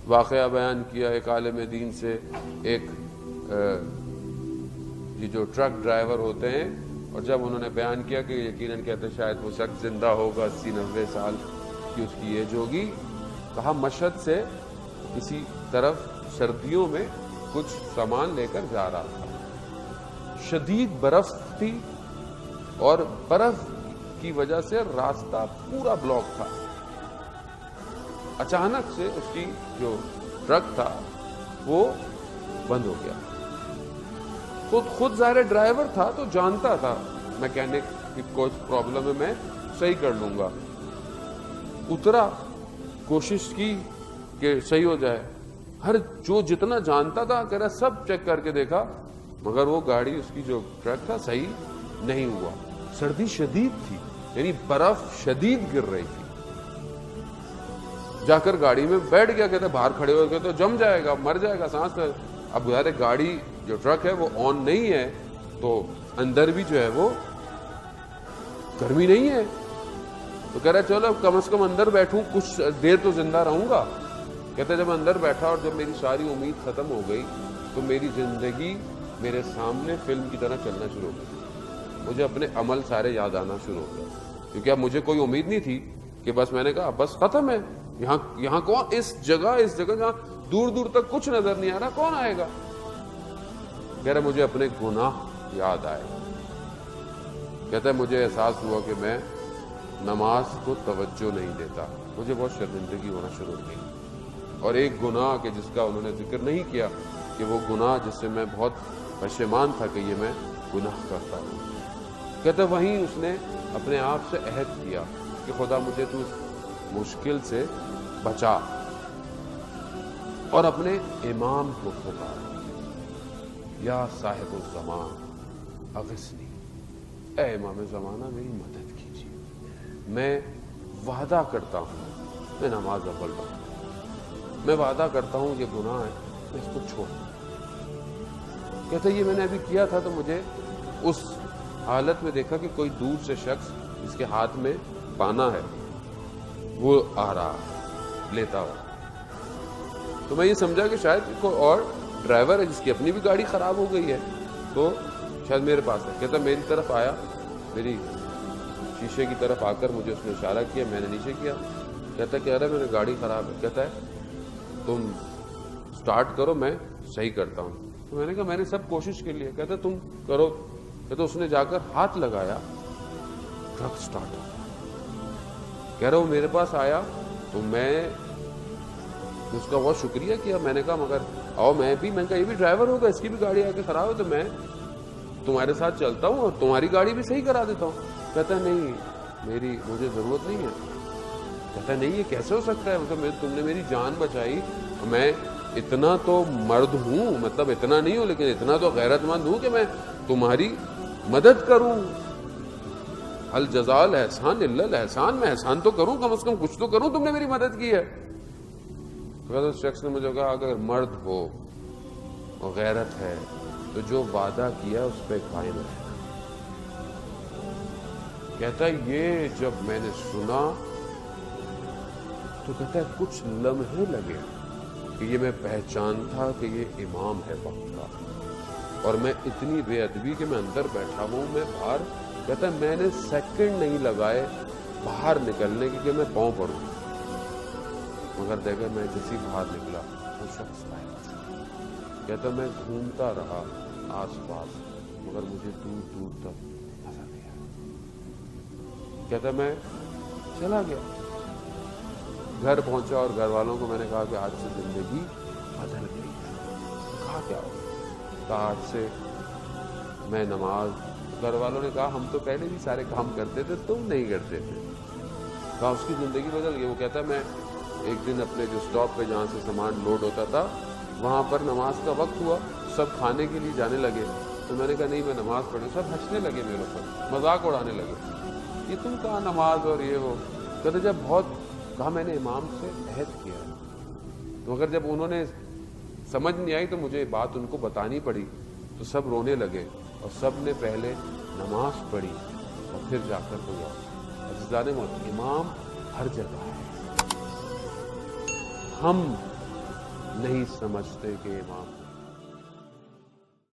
واقعہ بیان کیا ایک عالم دین سے. ایک یہ جو ٹرک ڈرائیور ہوتے ہیں، اور جب انہوں نے بیان کیا کہ یقیناً کہتے ہیں شاید وہ شخص زندہ ہوگا، 80-90 سال کی اس کی ایج ہوگی، کہا مشہد سے کسی طرف سردیوں میں کچھ سامان لے کر جا رہا تھا. شدید برف تھی اور برف کی وجہ سے راستہ پورا بلاک تھا. اچانک سے اس کی جو ٹرک تھا وہ بند ہو گیا. تو خود ظاہر ڈرائیور تھا تو جانتا تھا میکینک کی کوئی پرابلم ہے میں صحیح کر لوں گا. اترا، کوشش کی کہ صحیح ہو جائے، جتنا جانتا تھا کہہ رہا سب چیک کر کے دیکھا، مگر وہ گاڑی اس کی جو ٹرک تھا صحیح نہیں ہوا. سردی شدید تھی، یعنی برف شدید گر رہی تھی. جا کر گاڑی میں بیٹھ گیا، کہتے باہر کھڑے ہو گئے تو جم جائے گا، مر جائے گا سانس میں. اب ظاہر گاڑی جو ٹرک ہے وہ آن نہیں ہے تو اندر بھی جو ہے وہ گرمی نہیں ہے. تو کہہ رہا چلو کم از کم اندر بیٹھوں، کچھ دیر تو زندہ رہوں گا. کہتے جب اندر بیٹھا اور جب میری ساری امید ختم ہو گئی تو میری زندگی میرے سامنے فلم کی طرح چلنا شروع ہو گئی. مجھے اپنے عمل سارے یاد آنا شروع ہو گیا، کیونکہ اب مجھے کوئی امید نہیں تھی کہ بس میں نے کہا بس ختم ہے. یہاں کون، اس جگہ جہاں دور دور تک کچھ نظر نہیں آ رہا، کون آئے گا. کہہ رہے مجھے اپنے گناہ یاد آئے. کہتا ہے مجھے احساس ہوا کہ میں نماز کو توجہ نہیں دیتا. مجھے بہت شرمندگی ہونا شروع ہو گئی. اور ایک گناہ کہ جس کا انہوں نے ذکر نہیں کیا کہ وہ گناہ جس سے میں بہت پشیمان تھا کہ یہ میں گناہ کرتا ہوں. کہتا وہیں اس نے اپنے آپ سے عہد کیا کہ خدا مجھے تو اس مشکل سے بچا، اور اپنے امام کو پکارا، یا صاحب الزمان اغثنی، اے امام زمانہ میری مدد کیجیے. میں وعدہ کرتا ہوں میں نماز اول پڑھوں، میں وعدہ کرتا ہوں یہ گناہ ہے میں اس کو چھوڑ دوں. کہتے یہ میں نے ابھی کیا تھا تو مجھے اس حالت میں دیکھا کہ کوئی دور سے شخص جس کے ہاتھ میں پانا ہے وہ آ رہا لیتا ہوا. تو میں یہ سمجھا کہ شاید کوئی اور ڈرائیور ہے جس کی اپنی بھی گاڑی خراب ہو گئی ہے تو شاید میرے پاس ہے. کہتا میری طرف آیا، میری شیشے کی طرف آ کر مجھے اس نے اشارہ کیا، میں نے نیچے کیا. کہتا کہہ رہا ہے میری گاڑی خراب ہے. کہتا ہے تم سٹارٹ کرو میں صحیح کرتا ہوں. تو میں نے کہا میں نے سب کوشش کے لیے. کہتا تم کرو. کہتا اس نے جا کر ہاتھ لگایا، ٹرک سٹارٹ ہو. کہہ رہا وہ میرے پاس آیا تو میں اس کا بہت شکریہ کیا. میں نے کہا مگر آؤ میں کہا یہ بھی ڈرائیور ہوگا، اس کی بھی گاڑی آ کے خراب ہو تو میں تمہارے ساتھ چلتا ہوں اور تمہاری گاڑی بھی صحیح کرا دیتا ہوں. کہتا ہے نہیں مجھے ضرورت نہیں ہے. کہتا ہے نہیں یہ کیسے ہو سکتا ہے، مطلب تم نے میری جان بچائی. میں اتنا تو مرد ہوں، مطلب اتنا نہیں ہوں لیکن اتنا تو غیرت مند ہوں کہ میں تمہاری مدد کروں. الجزاء الاحسان الا الاحسان، میں احسان تو کروں، کم از کم کچھ تو کروں، تم نے میری مدد کی ہے. اس شخص نے مجھے کہا اگر مرد ہو اور غیرت ہے تو جو وعدہ کیا اس پہ قائم رہنا. کہتا ہے یہ جب میں نے سنا تو کہتا ہے کچھ لمحے لگے کہ یہ میں پہچان تھا کہ یہ امام ہے وقت کا، اور میں اتنی بے ادبی کہ میں اندر بیٹھا ہوں میں باہر. کہتا ہے میں نے سیکنڈ نہیں لگائے باہر نکلنے کی کہ میں پاؤں پڑوں، مگر دیکھا میں جیسی باہر نکلا وہ شخص غائب. کہتا میں گھومتا رہا آس پاس مگر مجھے دور دور تک نظر نہیں آیا. کہتا میں چلا گیا، گھر پہنچا اور گھر والوں کو میں نے کہا کہ آج سے زندگی بدل گئی. کہا کیا ہو؟ کہا آج سے میں نماز. گھر والوں نے کہا ہم تو پہلے بھی سارے کام کرتے تھے، تم نہیں کرتے تھے. کہا اس کی زندگی بدل گئی. وہ کہتا میں ایک دن اپنے جو سٹاپ پہ جہاں سے سامان لوڈ ہوتا تھا وہاں پر نماز کا وقت ہوا، سب کھانے کے لیے جانے لگے تو میں نے کہا نہیں میں نماز پڑھوں. سب ہنسنے لگے میرے اوپر، مذاق اڑانے لگے، یہ تم کہاں نماز اور یہ وہ. کہتے جب بہت کہا میں نے امام سے عہد کیا تو مگر جب انہوں نے سمجھ نہیں آئی تو مجھے بات ان کو بتانی پڑی تو سب رونے لگے اور سب نے پہلے نماز پڑھی اور پھر جا کر کوئی اور. عزیزان محترم امام ہر جگہ ہے. ہم نہیں سمجھتے کہ امام